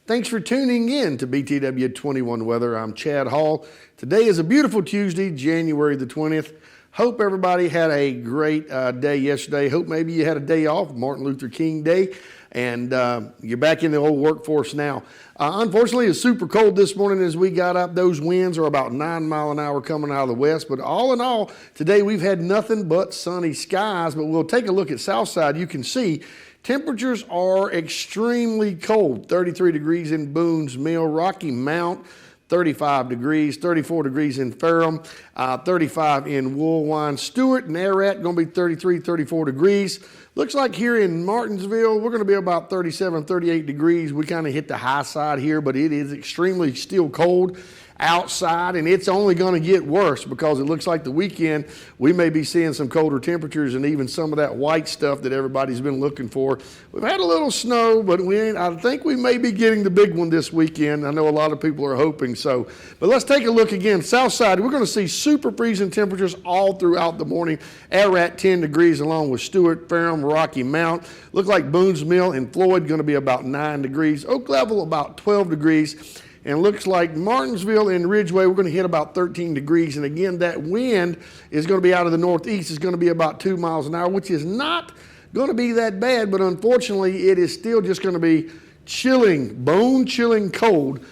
Thanks for tuning in to BTW21 Weather. I'm Chad Hall. Today is a beautiful Tuesday, January the 20th. Hope everybody had a great day yesterday. Hope maybe you had a day off, Martin Luther King Day, and you're back in the old workforce now. Unfortunately, it's super cold this morning as we got up. Those winds are about 9 miles an hour coming out of the west, but all in all, today we've had nothing but sunny skies. But we'll take a look at Southside. You can see temperatures are extremely cold. 33 degrees in Boone's Mill, Rocky Mount, 35 degrees, 34 degrees in Ferrum, 35 in Woolwine. Stewart and Ararat going to be 33, 34 degrees. Looks like here in Martinsville, we're going to be about 37, 38 degrees. We kind of hit the high side here, but it is extremely still cold outside, and it's only going to get worse because it looks like the weekend we may be seeing some colder temperatures and even some of that white stuff that everybody's been looking for. We've had a little snow, but I think we may be getting the big one this weekend. I know a lot of people are hoping so. But let's take a look again. Southside, we're going to see super freezing temperatures all throughout the morning. Ararat 10 degrees along with Stewart, Ferrum, Rocky Mount. Look like Boone's Mill and Floyd going to be about 9 degrees. Oak Level about 12 degrees. And looks like Martinsville and Ridgeway, we're going to hit about 13 degrees. And again, that wind is going to be out of the northeast. It's going to be about 2 miles an hour, which is not going to be that bad. But unfortunately, it is still just going to be chilling, bone-chilling cold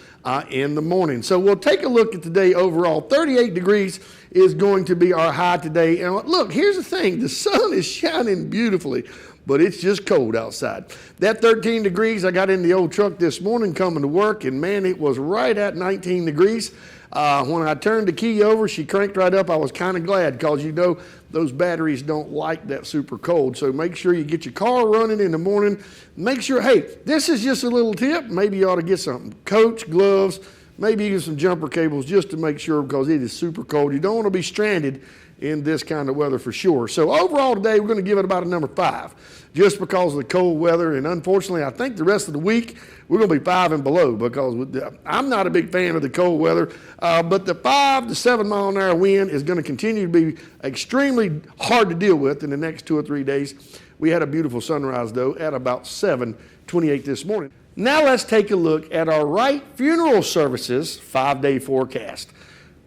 in the morning. So we'll take a look at today overall. 38 degrees is going to be our high today. And look, here's the thing. The sun is shining beautifully, but it's just cold outside. That 13 degrees, I got in the old truck this morning coming to work, and man, it was right at 19 degrees. When I turned the key over, she cranked right up. I was kind of glad because, you know, those batteries don't like that super cold. So make sure you get your car running in the morning. Make sure, hey, this is just a little tip. Maybe you ought to get some coats, gloves, maybe even some jumper cables just to make sure because it is super cold. You don't want to be stranded in this kind of weather for sure. So overall today, we're going to give it about a number 5 just because of the cold weather. And unfortunately, I think the rest of the week, we're going to be 5 and below because I'm not a big fan of the cold weather. But the 5 to 7 mile an hour wind is going to continue to be extremely hard to deal with in the next 2 or 3 days. We had a beautiful sunrise, though, at about 7:28 this morning. Now let's take a look at our Wright Funeral Services 5-day forecast.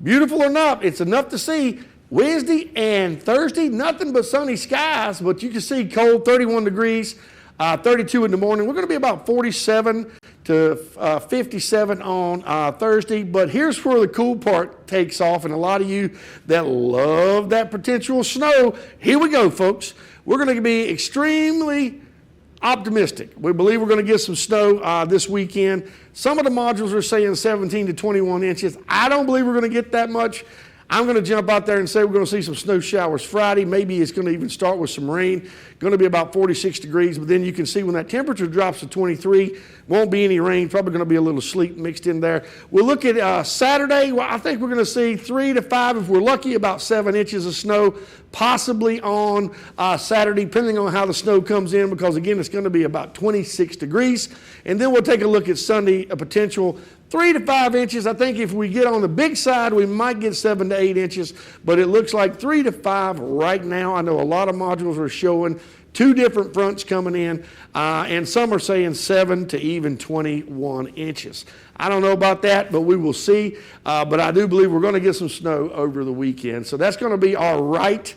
Beautiful or not, it's enough to see. Wednesday and Thursday, nothing but sunny skies, but you can see cold, 31 degrees, 32 in the morning. We're going to be about 47 to 57 on Thursday, but here's where the cool part takes off, and a lot of you that love that potential snow, here we go, folks. We're going to be extremely optimistic. We believe we're going to get some snow this weekend. Some of the modules are saying 17 to 21 inches. I don't believe we're going to get that much. I'm going to jump out there and say we're going to see some snow showers Friday. Maybe it's going to even start with some rain. Going to be about 46 degrees, but then you can see when that temperature drops to 23, won't be any rain, probably going to be a little sleet mixed in there. We'll look at Saturday. Well, I think we're going to see 3 to 5, if we're lucky, about 7 inches of snow, possibly on Saturday, depending on how the snow comes in, because again, it's going to be about 26 degrees. And then we'll take a look at Sunday, a potential 3 to 5 inches. I think if we get on the big side, we might get 7 to 8 inches, but it looks like 3 to 5 right now. I know a lot of modules are showing 2 different fronts coming in, and some are saying 7 to even 21 inches. I don't know about that, but we will see. But I do believe we're going to get some snow over the weekend. So that's going to be our Wright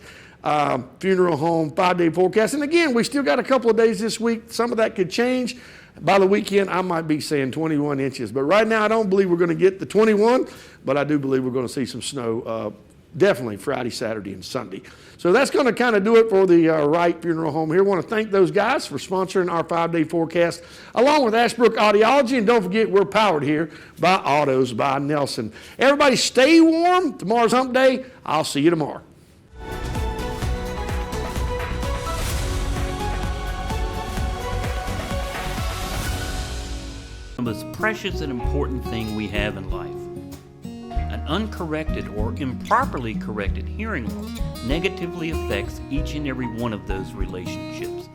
Funeral Home 5-day forecast. And again, we still got a couple of days this week. Some of that could change. By the weekend, I might be saying 21 inches. But right now, I don't believe we're going to get the 21, but I do believe we're going to see some snow definitely Friday, Saturday, and Sunday. So that's going to kind of do it for the Wright Funeral Home here. I want to thank those guys for sponsoring our 5-day forecast, along with Ashbrook Audiology. And don't forget, we're powered here by Autos by Nelson. Everybody stay warm. Tomorrow's hump day. I'll see you tomorrow. The most precious and important thing we have in life. An uncorrected or improperly corrected hearing loss negatively affects each and every one of those relationships.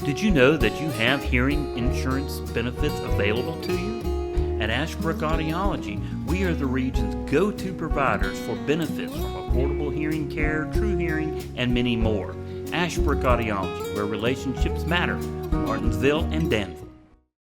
Did you know that you have hearing insurance benefits available to you? At Ashbrook Audiology, we are the region's go-to providers for benefits from affordable hearing care, true hearing, and many more. Ashbrook Audiology, where relationships matter, Martinsville and Danville.